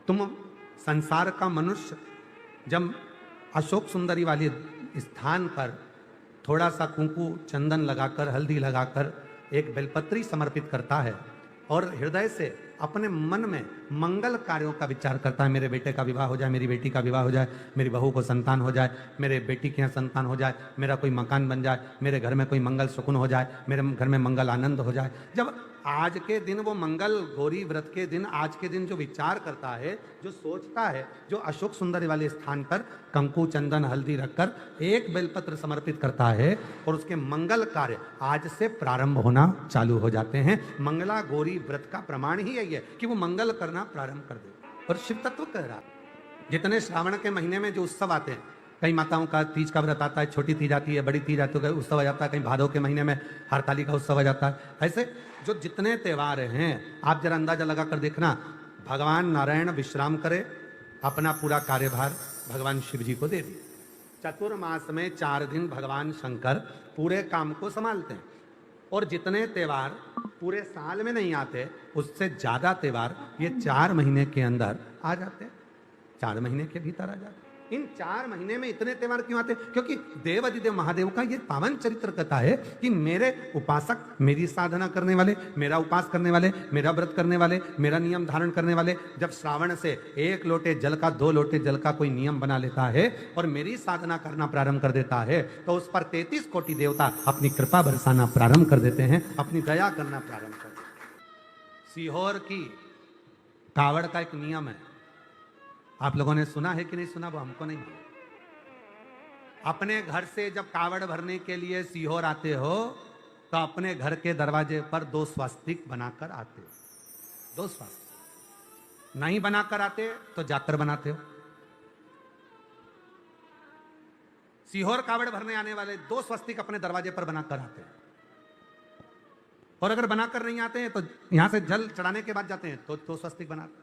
तुम संसार का मनुष्य जब अशोक सुंदरी वाले स्थान पर थोड़ा सा कुंकू चंदन लगाकर हल्दी लगाकर एक बेलपत्री समर्पित करता है और हृदय से अपने मन में मंगल कार्यों का विचार करता है, मेरे बेटे का विवाह हो जाए, मेरी बेटी का विवाह हो जाए, मेरी बहू को संतान हो जाए, मेरे बेटी के यहाँ संतान हो जाए, मेरा कोई मकान बन जाए, मेरे घर में कोई मंगल सुकुन हो जाए, मेरे घर में मंगल आनंद हो जाए। जब आज के दिन वो मंगल गौरी व्रत के दिन आज के दिन जो विचार करता है, जो सोचता है, जो अशोक सुंदरी वाले स्थान पर कंकु चंदन हल्दी रखकर एक बेलपत्र समर्पित करता है और उसके मंगल कार्य आज से प्रारंभ होना चालू हो जाते हैं। मंगला गौरी व्रत का प्रमाण ही यही है कि वो मंगल करना प्रारंभ कर दे। और शिव तत्व कह रहा, जितने श्रावण के महीने में जो उत्सव आते हैं, कई माताओं का तीज का व्रत आता है, छोटी तीज आती है, बड़ी तीज आती है, उत्सव आ जाता है, कहीं भादव के महीने में हरताली का उत्सव आ जाता है। ऐसे जो जितने त्योहार हैं आप जरा अंदाजा लगा कर देखना, भगवान नारायण विश्राम करे, अपना पूरा कार्यभार भगवान शिव जी को दे दिए। चतुर्मास में 4 दिन भगवान शंकर पूरे काम को संभालते हैं और जितने त्योहार पूरे साल में नहीं आते उससे ज्यादा त्योहार ये 4 महीने के अंदर आ जाते हैं, 4 महीने के भीतर आ जाते हैं। इन 4 महीने में इतने त्योहार क्यों आते हैं? क्योंकि देव अधिदेव महादेव का ये पावन चरित्र कथा है कि मेरे उपासक, मेरी साधना करने वाले, मेरा उपास करने वाले, मेरा व्रत करने वाले, मेरा नियम धारण करने वाले, जब श्रावण से 1 लोटे जल का 2 लोटे जल का कोई नियम बना लेता है और मेरी साधना करना प्रारंभ कर देता है तो उस पर 33 कोटि देवता अपनी कृपा बरसाना प्रारंभ कर देते हैं, अपनी दया करना प्रारंभ कर देते हैं। सीहोर की कावड़ का एक नियम है, आप लोगों ने सुना है कि नहीं सुना, वो हमको नहीं। अपने घर से जब कावड़ भरने के लिए सीहोर आते हो तो अपने घर के दरवाजे पर 2 स्वास्तिक बनाकर आते हो। 2 स्वास्तिक नहीं बनाकर आते तो जातर बनाते हो। सीहोर कावड़ भरने आने वाले 2 स्वस्तिक अपने दरवाजे पर बनाकर आते हैं और अगर बनाकर नहीं आते हैं तो यहां से जल चढ़ाने के बाद जाते हैं तो 2 स्वस्तिक बनाते हैं।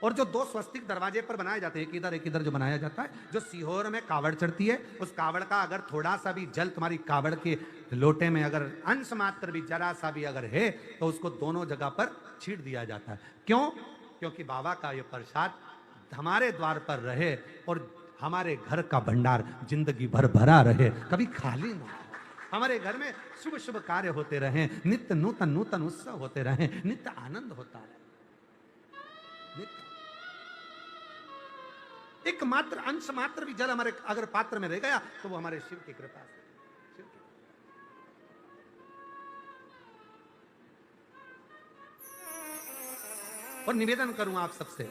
और जो 2 स्वस्तिक दरवाजे पर बनाए जाते हैं, एक इधर जो बनाया जाता है, जो सीहोर में कावड़ चढ़ती है उस कावड़ का अगर थोड़ा सा भी जल तुम्हारी कावड़ के लोटे में अगर अंश मात्र भी जरा सा भी अगर है तो उसको दोनों जगह पर छीट दिया जाता है। क्यों? क्योंकि बाबा का ये प्रसाद हमारे द्वार पर रहे और हमारे घर का भंडार जिंदगी भर भरा रहे, कभी खाली ना हो। हमारे घर में शुभ शुभ कार्य होते रहे, नित्य नूतन नूतन उत्सव होते रहे, नित्य आनंद होता रहे। एक मात्र अंश मात्र भी जल हमारे अगर पात्र में रह गया तो वो हमारे शिव की कृपा से। और निवेदन करूं आप सबसे,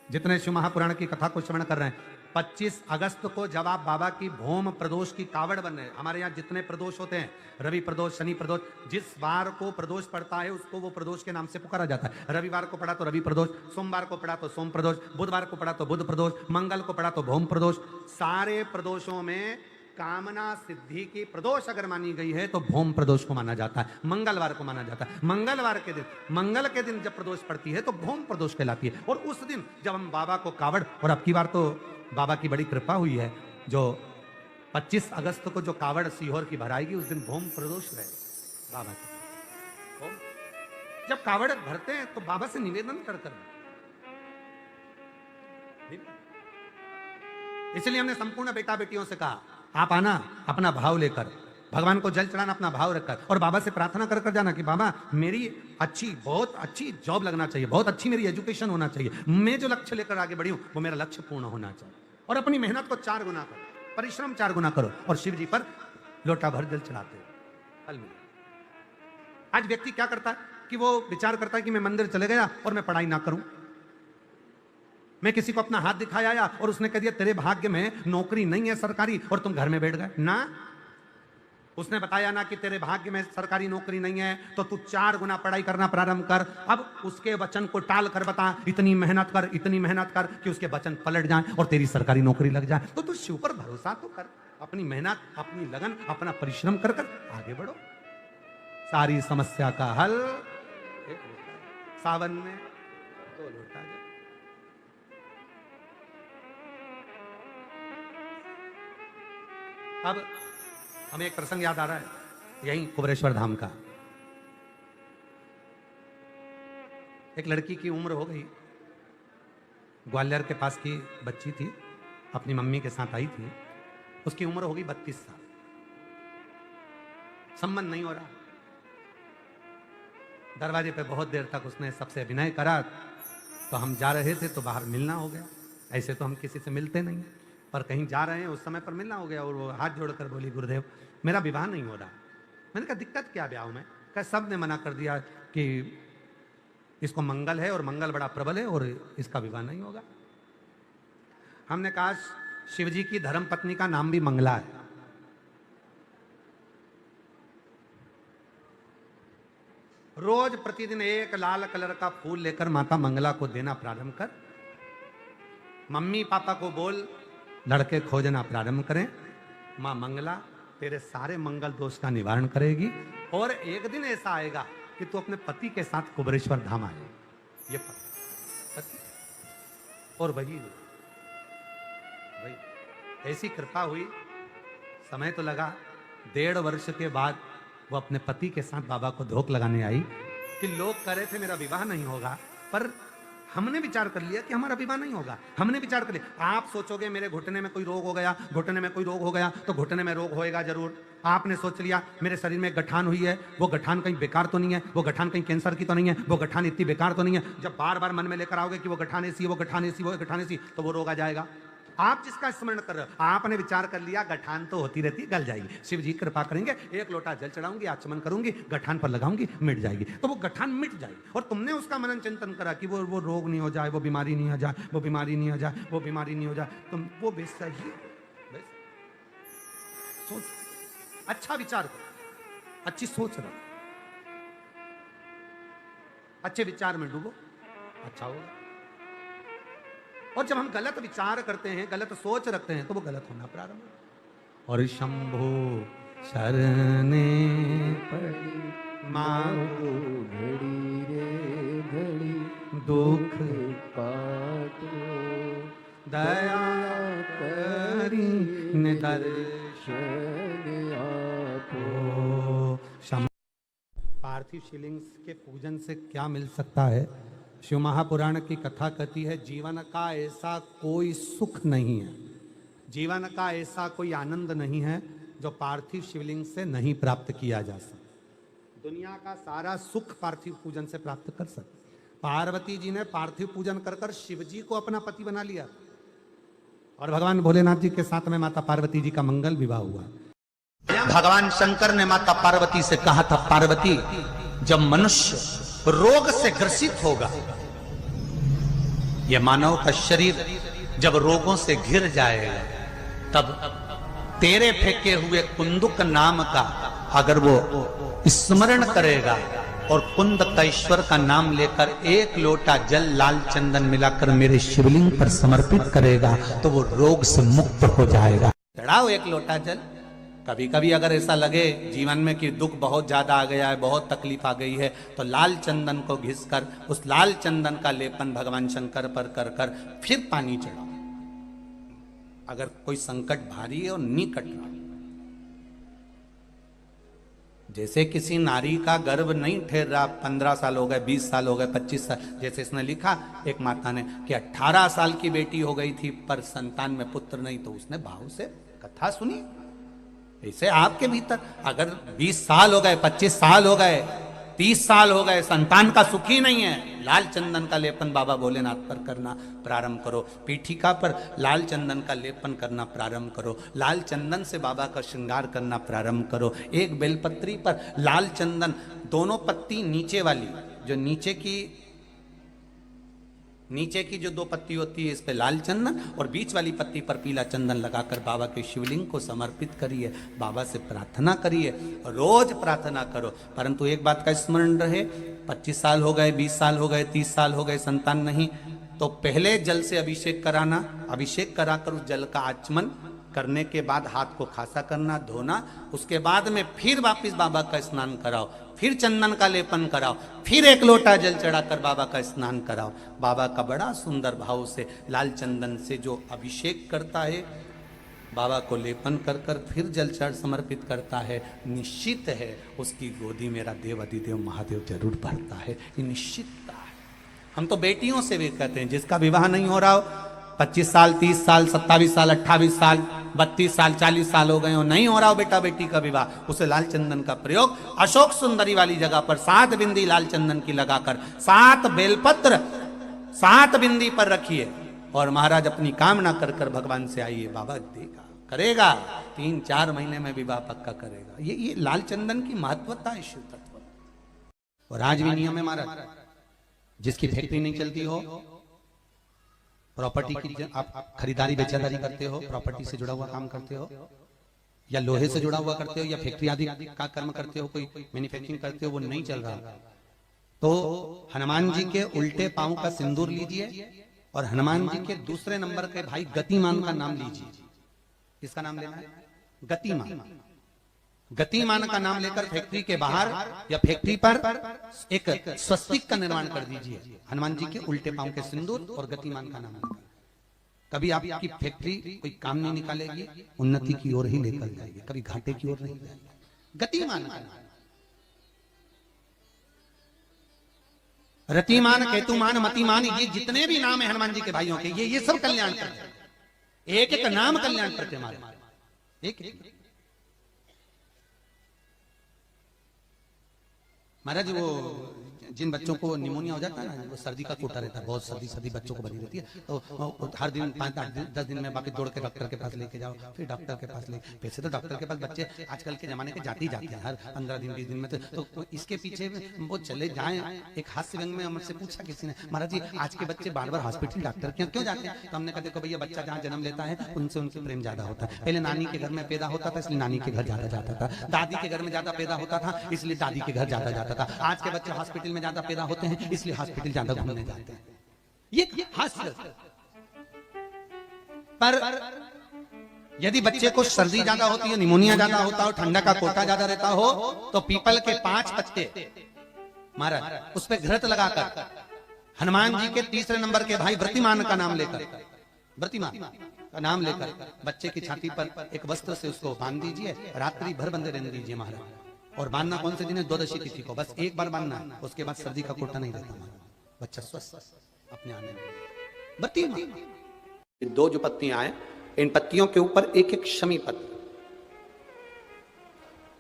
जितने शिव महापुराण की कथा को श्रवण कर रहे हैं, 25 अगस्त को जब आप बाबा की भौम प्रदोष की कावड़ बन रहे हैं, हमारे यहाँ जितने प्रदोष होते हैं, रवि प्रदोष, शनि प्रदोष, जिस बार को प्रदोष पड़ता है उसको वो प्रदोष के नाम से पुकारा जाता है। रविवार को पड़ा तो रवि प्रदोष, सोमवार को पड़ा तो सोम प्रदोष, बुधवार को पड़ा तो बुध प्रदोष, मंगल को पड़ा तो भौम प्रदोष। सारे प्रदोषों में कामना सिद्धि की प्रदोष अगर मानी गई है तो भौम प्रदोष को माना जाता है, मंगलवार को माना जाता है। मंगलवार के दिन, मंगल के दिन जब प्रदोष पड़ती है तो भौम प्रदोष कहलाती है। और उस दिन जब हम बाबा को कावड़, और अब की बार तो बाबा की बड़ी कृपा हुई है, जो 25 अगस्त को जो कावड़ सीहोर की भराएगी उस दिन भौम प्रदोष रहे बाबा की। जब कावड़ भरते हैं तो बाबा से निवेदन कर इसलिए हमने संपूर्ण बेटा बेटियों से कहा, आप आना अपना भाव लेकर, भगवान को जल चढ़ाना अपना भाव रखकर, और बाबा से प्रार्थना कर कर जाना कि बाबा मेरी बहुत अच्छी जॉब लगना चाहिए, बहुत अच्छी मेरी एजुकेशन होना चाहिए, मैं जो लक्ष्य लेकर आगे बढ़ी हूं वो मेरा लक्ष्य पूर्ण होना चाहिए। और अपनी मेहनत को 4 गुना करो, परिश्रम 4 गुना करो और शिव जी पर लोटा भर जल चढ़ाते हो, फल मिलेगा। आज व्यक्ति क्या करता है कि वो विचार करता है कि मैं मंदिर चले गया और मैं पढ़ाई ना करूं, मैं किसी को अपना हाथ दिखाया और उसने कह दिया तेरे भाग्य में नौकरी नहीं है सरकारी और तुम घर में बैठ गए ना। उसने बताया ना कि तेरे भाग्य में सरकारी नौकरी नहीं है तो तू 4 गुना पढ़ाई करना प्रारंभ कर। अब उसके वचन को टाल कर बता, इतनी मेहनत कर कि उसके वचन पलट जाए और तेरी सरकारी नौकरी लग जाए। तो तू शिव पर भरोसा तो कर, अपनी मेहनत, अपनी लगन, अपना परिश्रम कर कर आगे बढ़ो। सारी समस्या का हल सावन में 2 लोटा जल। अब हमें एक प्रसंग याद आ रहा है, यही कुबरेश्वर धाम का। एक लड़की की उम्र हो गई ग्वालियर के पास की बच्ची थी, अपनी मम्मी के साथ आई थी। उसकी उम्र होगी 32 साल, संबंध नहीं हो रहा। दरवाजे पे बहुत देर तक उसने सबसे अभिनय करा, तो हम जा रहे थे तो बाहर मिलना हो गया। ऐसे तो हम किसी से मिलते नहीं, पर कहीं जा रहे हैं उस समय पर मिलना हो गया। और वो हाथ जोड़कर बोली, गुरुदेव मेरा विवाह नहीं हो रहा। मैंने कहा दिक्कत क्या ब्याह में? कहा सब ने मना कर दिया कि इसको मंगल है और मंगल बड़ा प्रबल है और इसका विवाह नहीं होगा। हमने कहा शिवजी की धर्म पत्नी का नाम भी मंगला है। रोज प्रतिदिन एक लाल कलर का फूल लेकर माता मंगला को देना प्रारंभ कर। मम्मी पापा को बोल लड़के खोजना प्रारंभ करें। मां मंगला तेरे सारे मंगल दोष का निवारण करेगी और एक दिन ऐसा आएगा कि तू अपने पति के साथ कुबरेश्वर धाम आए। ये पति और वही ऐसी कृपा हुई। समय तो लगा, 1.5 वर्ष के बाद वो अपने पति के साथ बाबा को धोख लगाने आई कि लोग कह रहे थे मेरा विवाह नहीं होगा, पर हमने विचार कर लिया कि हमारा विवाह नहीं होगा। हमने विचार कर लिया। आप सोचोगे मेरे घुटने में कोई रोग हो गया, घुटने में कोई रोग हो गया तो घुटने में रोग होएगा जरूर। आपने सोच लिया मेरे शरीर में गठान हुई है, वो गठान कहीं बेकार तो नहीं है, वो गठान कहीं कैंसर की तो नहीं है, वो गठान इतनी बेकार तो नहीं है। जब बार बार मन में लेकर आओगे कि वो गठान ऐसी, वो गठान ऐसी, वो गठान ऐसी, तो वो रोग आ जाएगा। आप जिसका स्मरण कर रहे हो, आपने विचार कर लिया गठान तो होती रहती, गल जाएगी, शिव जी कृपा करेंगे, 1 लोटा जल चढ़ाऊंगी, आचमन करूंगी, गठान पर लगाऊंगी, मिट जाएगी। तो वो गठान मिट जाएगी। और तुमने उसका मनन चिंतन करा कि वो रोग नहीं हो जाए, वो बीमारी नहीं हो जाए, वो बीमारी नहीं हो जाए, वो बीमारी नहीं हो जाए। तुम वो वैसा ही सोच, अच्छा विचार करो, अच्छी सोच रखो, अच्छे विचार में डूबो, अच्छा होगा। और जब हम गलत विचार करते हैं, गलत सोच रखते हैं, तो वो गलत होना प्रारंभ होगा। और शंभो शरणे पड़ी मांगो घड़ी रे घड़ी, दुख काटो दया करी निदर्शन आपो। पार्थिव शिवलिंग के पूजन से क्या मिल सकता है? शिव महापुराण की कथा कहती है, जीवन का ऐसा कोई सुख नहीं है, जीवन का ऐसा कोई आनंद नहीं है जो पार्थिव शिवलिंग से नहीं प्राप्त किया जा सकता। दुनिया का सारा सुख पार्थिव पूजन से प्राप्त कर सकते। पार्वती जी ने पार्थिव पूजन कर कर शिव जी को अपना पति बना लिया और भगवान भोलेनाथ जी के साथ में माता पार्वती जी का मंगल विवाह हुआ। भगवान शंकर ने माता पार्वती से कहा था, पार्वती जब मनुष्य रोग से ग्रसित होगा, यह मानव का शरीर जब रोगों से घिर जाएगा, तब तेरे फेंके हुए कुंदुक नाम का अगर वो स्मरण करेगा और कुंदकेश्वर का नाम लेकर 1 लोटा जल लाल चंदन मिलाकर मेरे शिवलिंग पर समर्पित करेगा, तो वो रोग से मुक्त हो जाएगा। चढ़ाओ 1 लोटा जल। कभी कभी अगर ऐसा लगे जीवन में कि दुख बहुत ज्यादा आ गया है, बहुत तकलीफ आ गई है, तो लाल चंदन को घिसकर उस लाल चंदन का लेपन भगवान शंकर पर कर कर फिर पानी चढ़ाओ। अगर कोई संकट भारी है और निकट रहा, जैसे किसी नारी का गर्भ नहीं ठहर रहा, 15 साल हो गए, 20 साल हो गए, 25 साल, जैसे इसने लिखा एक माता ने कि 18 साल की बेटी हो गई थी पर संतान में पुत्र नहीं, तो उसने भाव से कथा सुनी। ऐसे आपके भीतर अगर 20 साल हो गए, 25 साल हो गए, 30 साल हो गए, संतान का सुख ही नहीं है, लाल चंदन का लेपन बाबा भोलेनाथ पर करना प्रारंभ करो। पीठिका पर लाल चंदन का लेपन करना प्रारंभ करो। लाल चंदन से बाबा का श्रृंगार करना प्रारंभ करो। एक बेलपत्री पर लाल चंदन, दोनों पत्ती नीचे वाली, जो नीचे की जो 2 पत्ती होती है, इस पे लाल चंदन और बीच वाली पत्ती पर पीला चंदन लगाकर बाबा के शिवलिंग को समर्पित करिए, बाबा से प्रार्थना करिए, रोज प्रार्थना करो। परंतु एक बात का स्मरण रहे, 25 साल हो गए, 20 साल हो गए, 30 साल हो गए, संतान नहीं, तो पहले जल से अभिषेक कराना, अभिषेक कराकर उस जल का आचमन करने के बाद हाथ को खासा करना, धोना, उसके बाद में फिर वापिस बाबा का स्नान कराओ, फिर चंदन का लेपन कराओ, फिर 1 लोटा जल चढ़ाकर बाबा का स्नान कराओ। बाबा का बड़ा सुंदर भाव से लाल चंदन से जो अभिषेक करता है, बाबा को लेपन कर कर फिर जल चढ़ समर्पित करता है, निश्चित है उसकी गोदी मेरा देव अधिदेव महादेव जरूर भरता है। ये निश्चितता है। हम तो बेटियों से भी कहते हैं, जिसका विवाह नहीं हो रहा हो, 25 साल 30 साल 27 साल 28 साल 32 साल 40 साल हो गए हो, नहीं हो रहा हो बेटा बेटी का विवाह, उसे लाल चंदन का प्रयोग अशोक सुंदरी वाली जगह पर 7 बिंदी लाल चंदन की लगाकर 7 बेलपत्र 7 बिंदी पर रखिए और महाराज अपनी कामना कर कर भगवान से आइए, बाबा देगा करेगा, 3-4 महीने में विवाह पक्का करेगा। ये लाल चंदन की महत्वता है शिव तत्व। और आज भी नियम है महाराज, जिसकी फैक्ट्री नहीं चलती हो, प्रॉपर्टी की आप खरीदारी बेचादारी करते हो, प्रॉपर्टी से जुड़ा हुआ काम करते हो, या लोहे से जुड़ा हुआ करते हो, या फैक्ट्री आदि का कर्म करते हो, कोई मैन्युफैक्चरिंग करते हो, वो नहीं चल रहा, तो हनुमान जी के उल्टे पांव का सिंदूर लीजिए और हनुमान जी के दूसरे नंबर के भाई गतिमान का नाम लीजिए। किसका नाम लेना है? गतिमान। गतिमान का नाम लेकर फैक्ट्री के बाहर या फैक्ट्री पर एक स्वस्तिक का निर्माण कर दीजिए, हनुमान जी के उल्टे पांव के सिंदूर और गतिमान का नाम लेकर। कभी आपकी फैक्ट्री कोई काम नहीं निकालेगी, उन्नति की ओर ही लेकर जाएगी, कभी घाटे की ओर नहीं जाएगी। गतिमान का नाम, रतिमान, केतुमान, मतिमान, ये जितने भी नाम है हनुमान जी के भाइयों के, ये सब कल्याण करते हैं। एक एक नाम कल्याण करते हमारे, एक एक। महाराज वो जिन बच्चों को निमोनिया हो जाता है ना, वो सर्दी का कोटा रहता है, बहुत सर्दी बच्चों को बनी रहती है, तो हर दिन 5-10 दिन में बाकी दौड़ के डॉक्टर के पास लेके जाओ, फिर डॉक्टर के पास ले, वैसे तो डॉक्टर के पास बच्चे आजकल के जमाने के जाते ही जाते हैं, हर 15 दिन 20 दिन में, तो इसके पीछे वो चले जाएं। एक हास्य व्यंग में हमसे पूछा किसी ने, महाराज जी आज के बच्चे बार बार हॉस्पिटल डॉक्टर क्यों जाते हैं? तो हमने कहा देखो भैया, बच्चा जहाँ जन्म लेता है उनसे उनसे प्रेम ज्यादा होता है। पहले नानी के घर में पैदा होता था इसलिए नानी के घर ज्यादा जाता था, दादी के घर में ज्यादा पैदा होता था इसलिए दादी के घर ज्यादा जाता था। आज के बच्चे हॉस्पिटल में ज्यादा पैदा होते हैं इसलिए हॉस्पिटल ज्यादा घूमने जाते हैं। ये हास्य। पर यदि बच्चे को सर्दी ज्यादा होती है, निमोनिया ज्यादा होता हो, ठंडा का कोटा ज्यादा रहता हो, तो पीपल के 5 पत्ते महाराज उस पर घृत लगाकर हनुमान जी के तीसरे नंबर के भाई व्रतिमान का नाम लेकर, व्रतिमान का नाम लेकर बच्चे की छाती पर एक वस्त्र से उसको बांध दीजिए, रात्रि भर बंधे रहने दीजिए महाराज। और बांधना कौन से दिन है? 12 तिथि को, बस एक बार बांधना है, उसके बाद सर्दी का कोटा नहीं रहता, बच्चा स्वस्थ अपने आने में। बत्ती 2 जो पत्तियां आए, इन पत्तियों के ऊपर एक एक शमी पत्र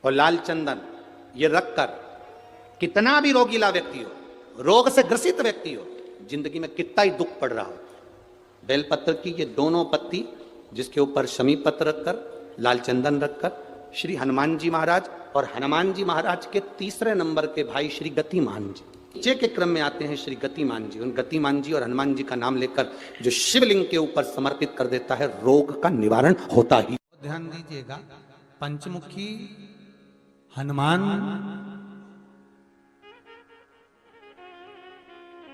और लाल चंदन ये रखकर, कितना भी रोगीला व्यक्ति हो, रोग से ग्रसित व्यक्ति हो, जिंदगी में कितना ही दुख पड़ रहा हो, बेलपत्र की ये दोनों पत्ती जिसके ऊपर शमी पत्र रखकर, लाल चंदन रखकर श्री हनुमान जी महाराज और हनुमान जी महाराज के तीसरे नंबर के भाई श्री गतिमान जी, नीचे के क्रम में आते हैं श्री गतिमान जी। उन गतिमान जी और हनुमान जी का नाम लेकर जो शिवलिंग के ऊपर समर्पित कर देता है, रोग का निवारण होता ही। ध्यान दीजिएगा, पंचमुखी हनुमान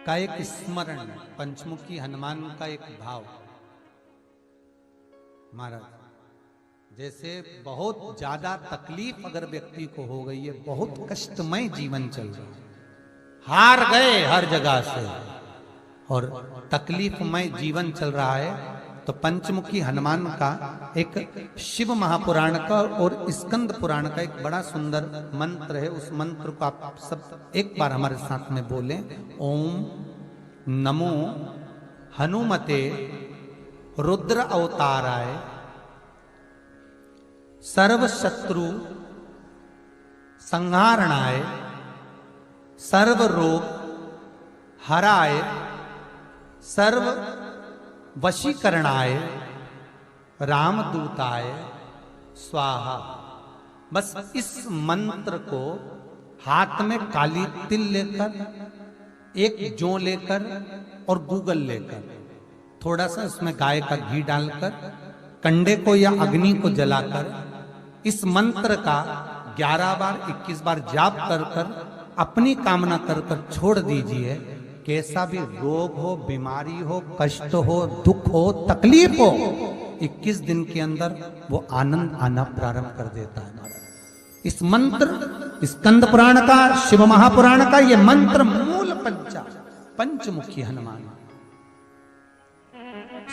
का एक स्मरण, पंचमुखी हनुमान का एक भाव। महाराज जैसे बहुत ज्यादा तकलीफ अगर व्यक्ति को हो गई है, बहुत कष्टमय जीवन चल रहा है, हार गए हर जगह से और तकलीफमय जीवन चल रहा है, तो पंचमुखी हनुमान का एक शिव महापुराण का और स्कंद पुराण का एक बड़ा सुंदर मंत्र है। उस मंत्र को आप सब एक बार हमारे साथ में बोलें। ओम नमो हनुमते रुद्र अवताराय सर्व शत्रु संहारणाय सर्व रोग हराय सर्व वशीकरणाय रामदूताय स्वाहा। बस इस मंत्र को हाथ में काली तिल लेकर, एक जौ लेकर और गूगल लेकर, थोड़ा सा उसमें गाय का घी डालकर, कंडे को या अग्नि को जलाकर इस मंत्र का 11 बार 21 बार जाप कर कर अपनी कामना कर कर छोड़ दीजिए। कैसा भी रोग हो, बीमारी हो, कष्ट हो, दुख हो, तकलीफ हो, 21 दिन के अंदर वो आनंद आना प्रारंभ कर देता है। इस मंत्र स्कंद पुराण का, शिव महापुराण का ये मंत्र मूल पंचमुखी हनुमान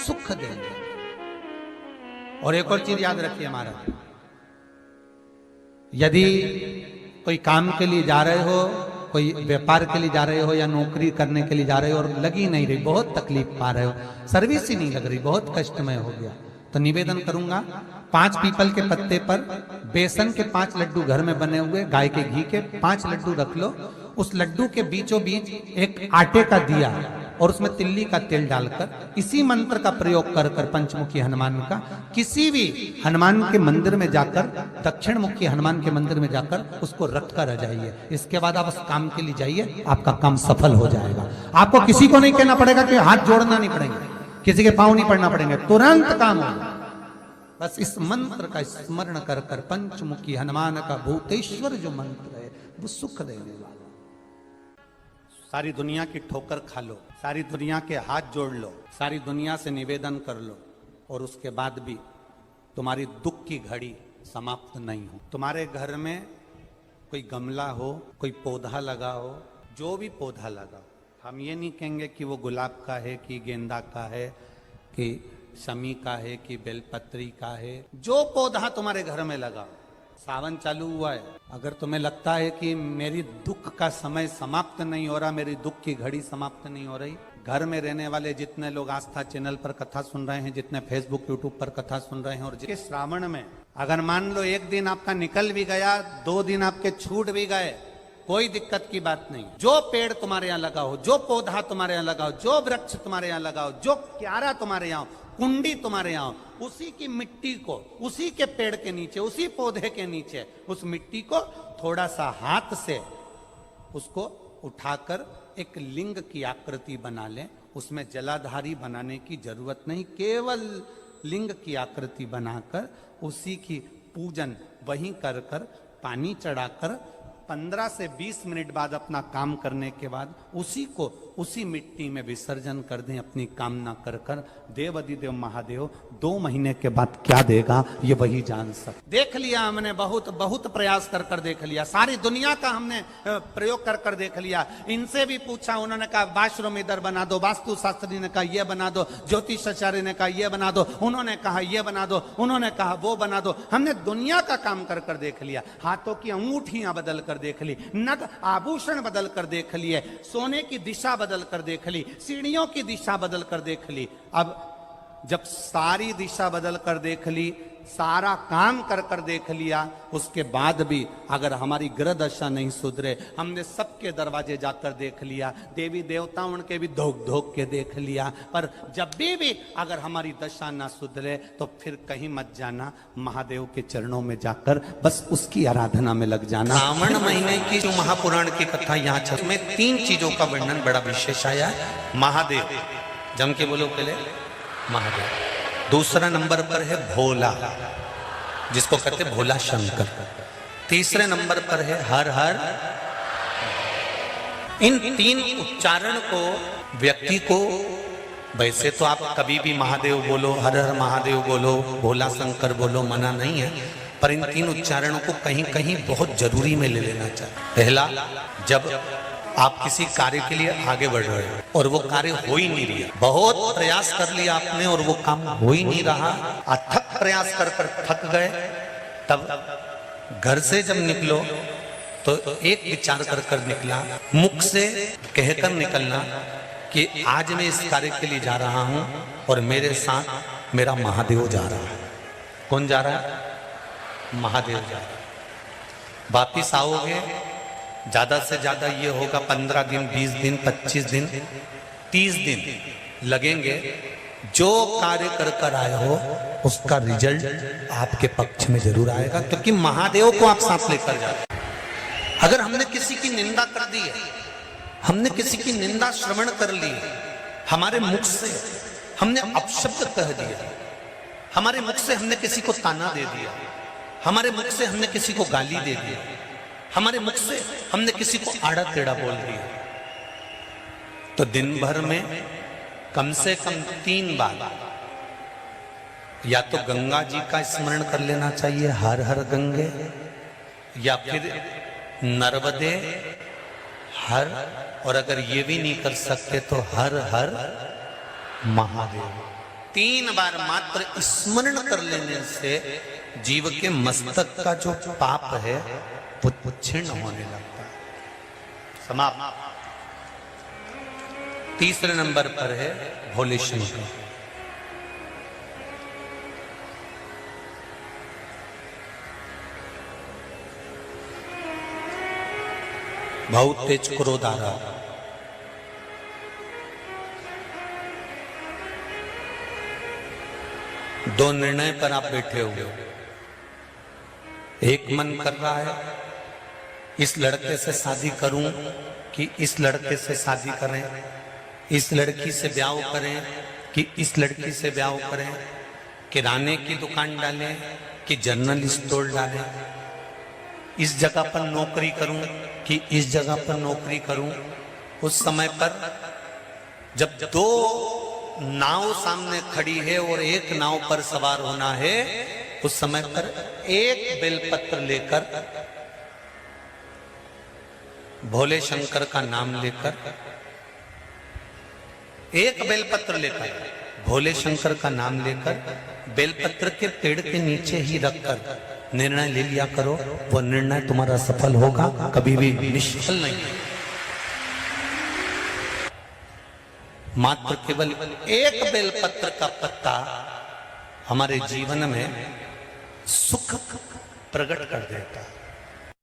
सुख देंगे। और एक और चीज याद रखिए महाराज, यदि कोई काम के लिए जा रहे हो कोई व्यापार के लिए जा रहे हो या नौकरी करने के लिए जा रहे हो और लगी नहीं रही, बहुत तकलीफ पा रहे हो, सर्विस ही नहीं लग रही, बहुत कष्टमय हो गया, तो निवेदन करूंगा 5 पीपल के पत्ते पर बेसन के 5 लड्डू घर में बने हुए गाय के घी के 5 लड्डू रख लो, उस लड्डू के बीचों बीच एक आटे का दिया और उसमें तिल्ली का तेल डालकर इसी मंत्र का प्रयोग कर कर पंचमुखी हनुमान का किसी भी हनुमान के मंदिर में जाकर, दक्षिण मुखी हनुमान के मंदिर में जाकर उसको रख कर आ जाइए। इसके बाद आप उस काम के लिए जाइए, आपका काम सफल हो जाएगा। आपको किसी को नहीं कहना पड़ेगा कि हाथ जोड़ना नहीं पड़ेंगे, किसी के पांव नहीं पड़ना पड़ेंगे, तुरंत काम होगा। बस इस मंत्र का स्मरण कर कर पंचमुखी हनुमान का भूतेश्वर जो मंत्र है वो सुख देने वाला। सारी दुनिया की ठोकर खा लो, सारी दुनिया के हाथ जोड़ लो, सारी दुनिया से निवेदन कर लो और उसके बाद भी तुम्हारी दुख की घड़ी समाप्त नहीं हो। तुम्हारे घर में कोई गमला हो, कोई पौधा लगा हो, जो भी पौधा लगा हो, हम ये नहीं कहेंगे कि वो गुलाब का है कि गेंदा का है कि शमी का है कि बेलपत्री का है, जो पौधा तुम्हारे घर में लगा हो। सावन चालू हुआ है, अगर तुम्हें लगता है कि मेरी दुख का समय समाप्त नहीं हो रहा, मेरी दुख की घड़ी समाप्त नहीं हो रही, घर में रहने वाले जितने लोग आस्था चैनल पर कथा सुन रहे हैं, जितने फेसबुक यूट्यूब पर कथा सुन रहे हैं, और जिसके श्रावण में अगर मान लो एक दिन आपका निकल भी गया, 2 दिन आपके छूट भी गए, कोई दिक्कत की बात नहीं। जो पेड़ तुम्हारे यहाँ लगा हो, जो पौधा तुम्हारे यहाँ लगा हो, जो वृक्ष तुम्हारे यहाँ लगा हो, जो क्यारा तुम्हारे यहाँ, कुंडी तुम्हारे यहाँ, उसी की मिट्टी को, उसी के पेड़ के नीचे, उसी पौधे के नीचे, उस मिट्टी को थोड़ा सा हाथ से उसको उठाकर एक लिंग की आकृति बना लें। उसमें जलाधारी बनाने की जरूरत नहीं, केवल लिंग की आकृति बनाकर उसी की पूजन वहीं कर कर पानी चढ़ाकर 15 से 20 मिनट बाद अपना काम करने के बाद उसी को उसी मिट्टी में विसर्जन कर दें, अपनी कामना कर कर। देव अधिदेव महादेव 2 महीने के बाद क्या देगा ये वही जान सकते। देख लिया हमने, बहुत बहुत प्रयास कर कर देख लिया, सारी दुनिया का हमने प्रयोग कर कर देख लिया। इनसे भी पूछा, उन्होंने कहा वाशरूम इधर बना दो, वास्तु शास्त्री ने कहा ये बना दो, ज्योतिषाचार्य ने कहा ये बना दो, उन्होंने कहा ये बना दो, उन्होंने कहा वो बना दो। हमने दुनिया का काम कर कर देख लिया, हाथों की अंगूठियां बदल कर देख ली, नग आभूषण बदल कर देख लिए, सोने की दिशा बदल कर देख ली, सीढ़ियों की दिशा बदल कर देख ली। अब जब सारी दिशा बदल कर देख ली, सारा काम कर कर देख लिया, उसके बाद भी अगर हमारी ग्रह दशा नहीं सुधरे, हमने सबके दरवाजे जाकर देख लिया, देवी देवता उनके भी धोक धोक के देख लिया, पर जब भी अगर हमारी दशा ना सुधरे तो फिर कहीं मत जाना, महादेव के चरणों में जाकर बस उसकी आराधना में लग जाना। श्रावण महीने की जो महापुराण की कथा यहाँ चल में 3 चीजों का वर्णन बड़ा विशेष आया है। महादेव, जम के बोलो पहले महादेव। दूसरा नंबर पर है भोला, जिसको कहते भोला शंकर। तीसरे नंबर पर है हर हर। इन 3 उच्चारण को व्यक्ति को, वैसे तो आप कभी भी महादेव बोलो, हर हर महादेव बोलो, भोला शंकर बोलो, मना नहीं है, पर इन 3 उच्चारणों को कहीं कहीं बहुत जरूरी में ले लेना चाहिए। पहला, जब आप किसी कार्य के लिए आगे बढ़ रहे हो और वो कार्य हो ही नहीं रहा, बहुत प्रयास कर लिया आपने और वो काम हो ही नहीं रहा, अथक प्रयास कर कर थक गए, तब घर से जब निकलो तो एक विचार कर कर निकला, मुख से कहकर निकलना कि आज मैं इस कार्य के लिए जा रहा हूं और मेरे साथ मेरा महादेव जा रहा है। कौन जा रहा है? महादेव जा रहा है। वापिस आओगे, ज्यादा से ज्यादा ये होगा 15 दिन, 20 दिन, 25 दिन, 30 दिन लगेंगे। जो कार्य कर कर आए हो उसका रिजल्ट आपके पक्ष में जरूर आएगा, क्योंकि महादेव को आप साथ लेकर जाते। अगर हमने किसी की निंदा कर दी है, हमने किसी की निंदा श्रवण कर ली है, हमारे मुख से हमने अपशब्द कह दिया, हमारे मुख से हमने किसी को ताना दे दिया, हमारे मुख से हमने किसी को गाली दे दी, हमारे मुख से हमने किसी को आड़ा टेढ़ा बोल दिया, तो दिन भर में कम से कम 3 बार या तो गंगा जी का स्मरण कर लेना चाहिए, हर हर गंगे, या फिर नर्मदे हर, और अगर ये भी नहीं कर सकते तो हर हर महादेव। 3 बार मात्र स्मरण कर लेने से जीव के मस्तक का जो पाप है वो क्षीण होने लगता है। समाप्त। तीसरे नंबर पर है भोले शंकर। बहुत तेज क्रोध आ रहा। दो निर्णय पर आप बैठे हो। एक मन कर रहा है इस लड़के से शादी करूं कि इस लड़के से शादी करें, इस लड़की से ब्याह करें कि इस लड़की से ब्याह करें, किराने की दुकान डालें कि जनरल स्टोर डालें, इस जगह पर नौकरी करूं कि इस जगह पर नौकरी करूं। उस समय पर जब दो नाव सामने खड़ी है और एक नाव पर सवार होना है, उस समय पर एक बेलपत्र लेकर, भोले शंकर का नाम लेकर, एक बेलपत्र लेकर, भोले शंकर का नाम लेकर, बेलपत्र के पेड़ के नीचे ही रखकर निर्णय ले लिया करो। वो निर्णय तुम्हारा सफल होगा, कभी भी निष्फल नहीं। मात्र केवल एक बेलपत्र का पत्ता हमारे जीवन में सुख प्रकट कर देता है।